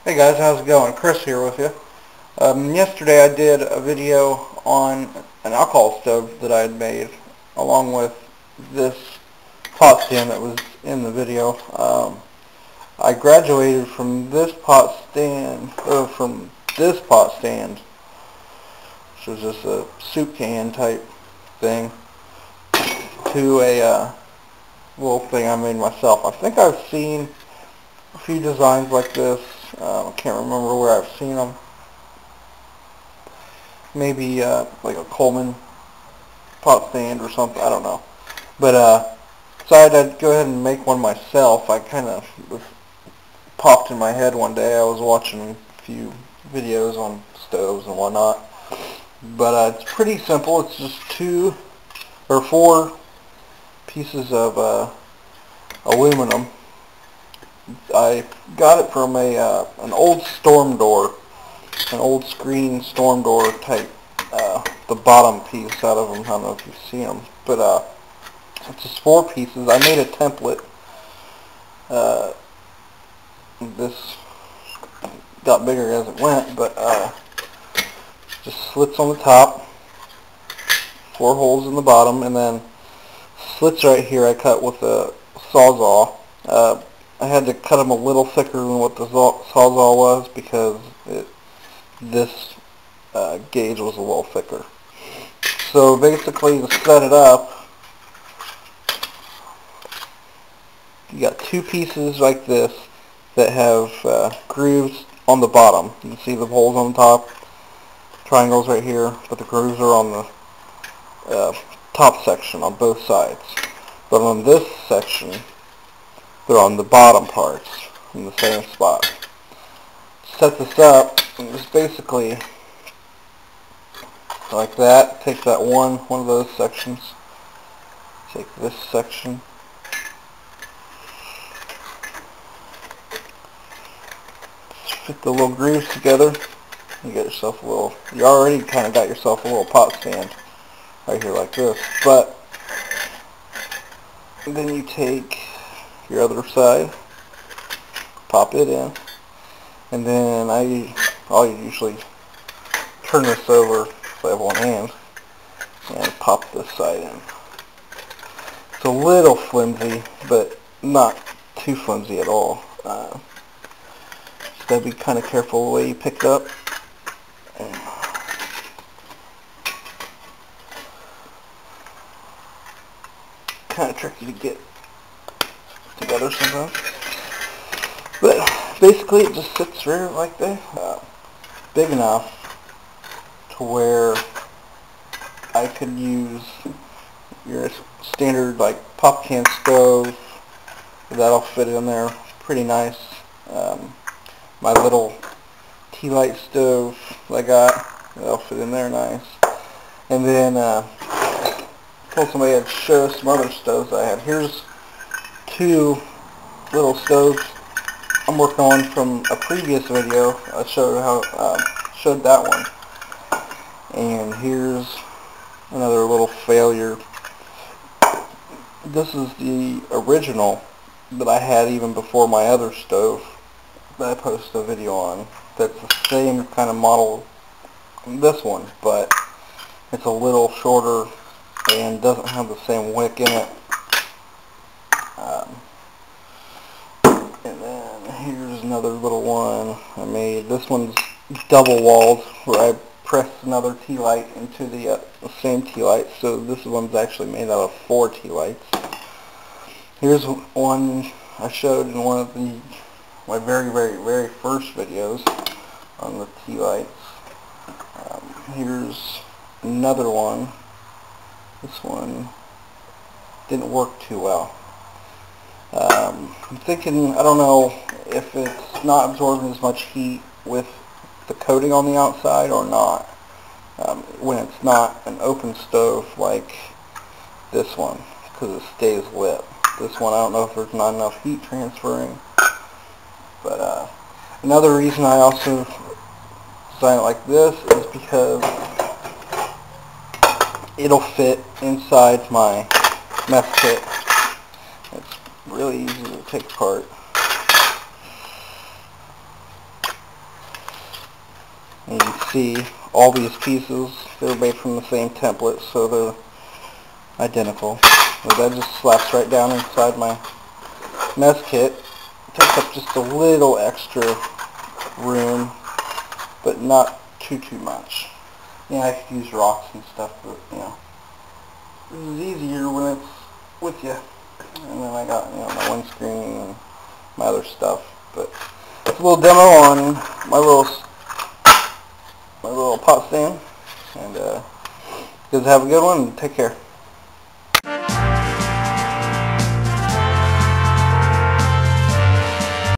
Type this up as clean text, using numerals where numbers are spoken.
Hey guys, how's it going? Chris here with you. Yesterday I did a video on an alcohol stove that I had made along with this pot stand that was in the video. I graduated from this pot stand, which was just a soup can type thing, to a little thing I made myself. I think I've seen a few designs like this. I can't remember where I've seen them. Maybe like a Coleman pot stand or something. I don't know. But decided I'd go ahead and make one myself. I kind of popped in my head one day. I was watching a few videos on stoves and whatnot. But it's pretty simple. It's just 2 or 4 pieces of aluminum. I got it from an old storm door, an old screen storm door type, the bottom piece out of them. I don't know if you've seen them, but it's just 4 pieces. I made a template. This got bigger as it went, but just slits on the top, 4 holes in the bottom, and then slits right here I cut with a Sawzall. I had to cut them a little thicker than what the Sawzall was because this gauge was a little thicker. So basically, to set it up, you got 2 pieces like this that have grooves on the bottom. You can see the holes on the top, triangles right here, but the grooves are on the top section on both sides. But on this section, they're on the bottom parts in the same spot. Set this up, and just basically like that. Take that one of those sections. Take this section. Just fit the little grooves together. You get yourself a little. You already kind of got yourself a little pot stand right here like this. But then you take your other side, pop it in, and then I'll usually turn this over if I have one hand and pop this side in. It's a little flimsy, but not too flimsy at all. Just gotta be kind of careful the way you pick it up. Kind of tricky to get together sometimes, but basically it just sits here like that, big enough to where I could use your standard like pop can stove. That'll fit in there pretty nice. My little tealite stove I got, that'll fit in there nice. And then told somebody I'd show some other stoves I had. Here's 2 little stoves I'm working on from a previous video. I showed showed that one. And here's another little failure. This is the original that I had even before my other stove that I posted a video on. That's the same kind of model this one, but it's a little shorter and doesn't have the same wick in it. And then here's another little one I made. This one's double walled, where I pressed another tealite into the same tealite. So this one's actually made out of 4 tealites. Here's one I showed in one of my very first videos on the tealites. Here's another one. This one didn't work too well. I'm thinking, I don't know if it's not absorbing as much heat with the coating on the outside or not, when it's not an open stove like this one, because it stays lit. This one, I don't know if there's not enough heat transferring. But another reason I also designed it like this is because it'll fit inside my mess kit. It's really easy to take apart. see, all these pieces, they're made from the same template, so they're identical. So that just slaps right down inside my mess kit. Takes up just a little extra room, but not too much. Yeah, I could use rocks and stuff, but you know, this is easier when it's with you. And then I got, you know, my windscreen and my other stuff. But it's a little demo on my little pot stand. And you guys have a good one. Take care.